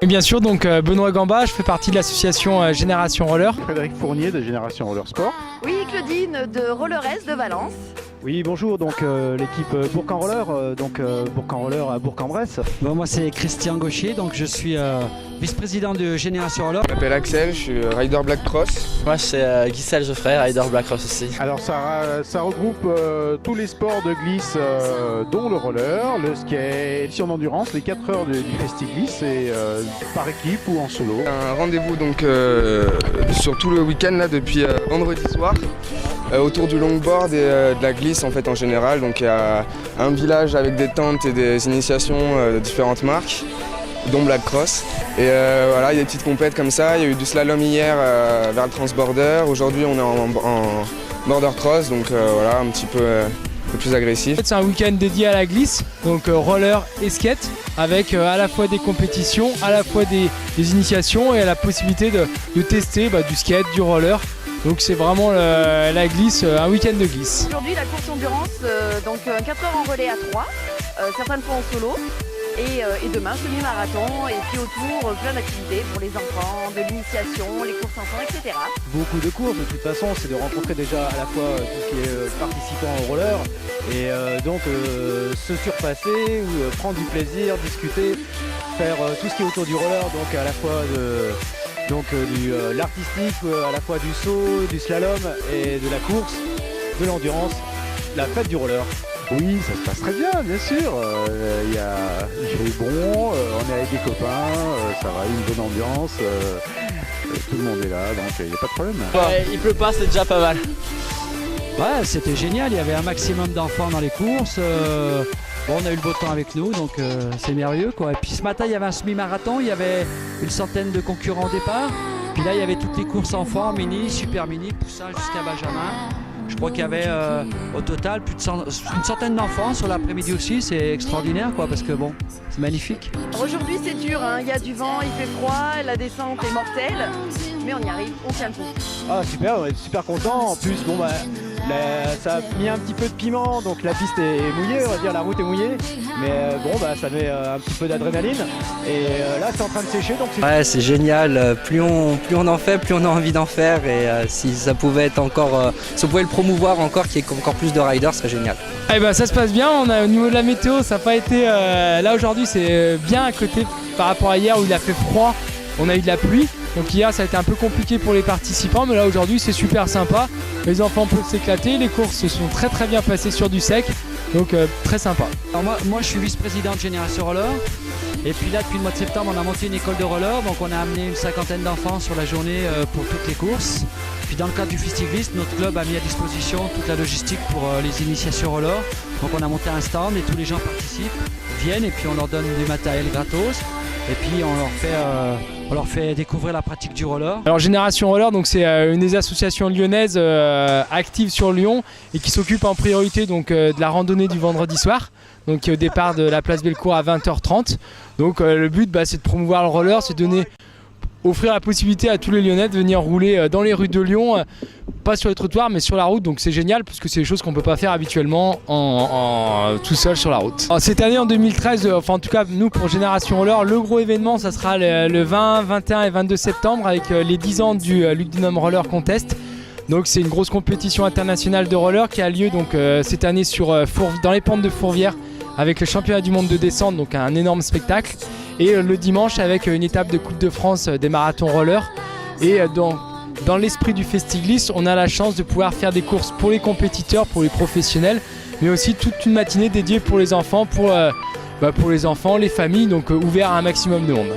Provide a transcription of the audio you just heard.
Et bien sûr, donc Benoît Gamba, je fais partie de l'association Génération Roller. Frédéric Fournier de Génération Roller Sport. Oui, Claudine de Roller S de Valence. Oui, bonjour, donc l'équipe Bourg-en-Roller, Bourg-en-Roller à Bourg-en-Bresse. Bon, moi c'est Christian Gauchier, donc je suis vice-président de Génération Roller. Je m'appelle Axel, je suis rider Black Cross. Moi c'est Guissel Geoffrey, rider Black Cross aussi. Alors ça regroupe tous les sports de glisse, dont le roller, le skate, si en endurance, les 4 heures du FestiGlisse, et par équipe ou en solo. Un rendez-vous donc sur tout le week-end là depuis vendredi soir. Autour du longboard et de la glisse en fait en général. Donc il y a un village avec des tentes et des initiations de différentes marques, dont Black Cross. Et voilà, il y a des petites compètes comme ça. Il y a eu du slalom hier vers le transborder. Aujourd'hui on est en border cross, donc voilà, un petit peu plus agressif. C'est un week-end dédié à la glisse, donc roller et skate, avec à la fois des compétitions, à la fois des initiations et la possibilité de tester du skate, du roller. Donc c'est vraiment la glisse, un week-end de glisse. Aujourd'hui la course endurance, donc 4 heures en relais à 3, certaines fois en solo. Et demain semi-marathon et puis autour plein d'activités pour les enfants, de l'initiation, les courses enfants, etc. Beaucoup de courses, de toute façon, c'est de rencontrer déjà à la fois tout ce qui est participants au roller et donc se surpasser ou prendre du plaisir, discuter, faire tout ce qui est autour du roller, donc à la fois l'artistique, à la fois du saut, du slalom et de la course, de l'endurance, la fête du roller. Oui, ça se passe très bien sûr. Il fait bon, on est avec des copains, ça va, une bonne ambiance, tout le monde est là, donc il n'y a pas de problème. Il pleut pas, c'est déjà pas mal. Ouais, c'était génial, il y avait un maximum d'enfants dans les courses. Bon, on a eu le beau temps avec nous, donc c'est merveilleux quoi. Et puis ce matin, il y avait un semi-marathon, il y avait une centaine de concurrents au départ. Puis là, il y avait toutes les courses enfants, mini, super mini, poussin jusqu'à Benjamin. Je crois qu'il y avait au total plus de une centaine d'enfants sur l'après-midi aussi, c'est extraordinaire quoi, parce que bon, c'est magnifique. Aujourd'hui c'est dur, hein. Il y a du vent, il fait froid, la descente est mortelle, mais on y arrive, on tient le coup. Ah super, on est super content. En plus, bon ça a mis un petit peu de piment, donc la piste est mouillée, on va dire, la route est mouillée. Mais ça met un petit peu d'adrénaline. Et là c'est en train de sécher, donc Ouais, c'est génial, plus on en fait, plus on a envie d'en faire. Et si ça pouvait être encore, si on pouvait le promouvoir encore, qu'il y ait encore plus de riders, ce serait génial. Eh ben, ça se passe bien, au niveau de la météo, ça n'a pas été... là aujourd'hui c'est bien à côté par rapport à hier où il a fait froid, on a eu de la pluie. Donc hier ça a été un peu compliqué pour les participants, mais là aujourd'hui c'est super sympa. Les enfants peuvent s'éclater, les courses se sont très très bien passées sur du sec, donc très sympa. Alors moi je suis vice-président de Génération Roller. Et puis là depuis le mois de septembre on a monté une école de roller, donc on a amené une cinquantaine d'enfants sur la journée pour toutes les courses. Puis dans le cadre du FestiGlisse, notre club a mis à disposition toute la logistique pour les initiations roller. Donc on a monté un stand et tous les gens participent, viennent et puis on leur donne du matériel gratos. Et puis on leur fait découvrir la pratique du roller. Alors Génération Roller, donc c'est une des associations lyonnaises actives sur Lyon et qui s'occupe en priorité donc, de la randonnée du vendredi soir. Donc qui est au départ de la place Bellecour à 20h30. Donc le but c'est de promouvoir le roller, c'est offrir la possibilité à tous les Lyonnais de venir rouler dans les rues de Lyon, pas sur les trottoirs mais sur la route, donc c'est génial parce que c'est des choses qu'on ne peut pas faire habituellement tout seul sur la route. Alors, cette année en 2013, enfin en tout cas nous pour Génération Roller, le gros événement ça sera le 20, 21 et 22 septembre avec les 10 ans du Lugdunum Roller Contest. Donc c'est une grosse compétition internationale de roller qui a lieu donc, cette année dans les pentes de Fourvière avec le championnat du monde de descente, donc un énorme spectacle. Et le dimanche avec une étape de Coupe de France des marathons roller. Et dans l'esprit du FestiGlisse, on a la chance de pouvoir faire des courses pour les compétiteurs, pour les professionnels, mais aussi toute une matinée dédiée pour les enfants, les familles, donc ouvert à un maximum de monde.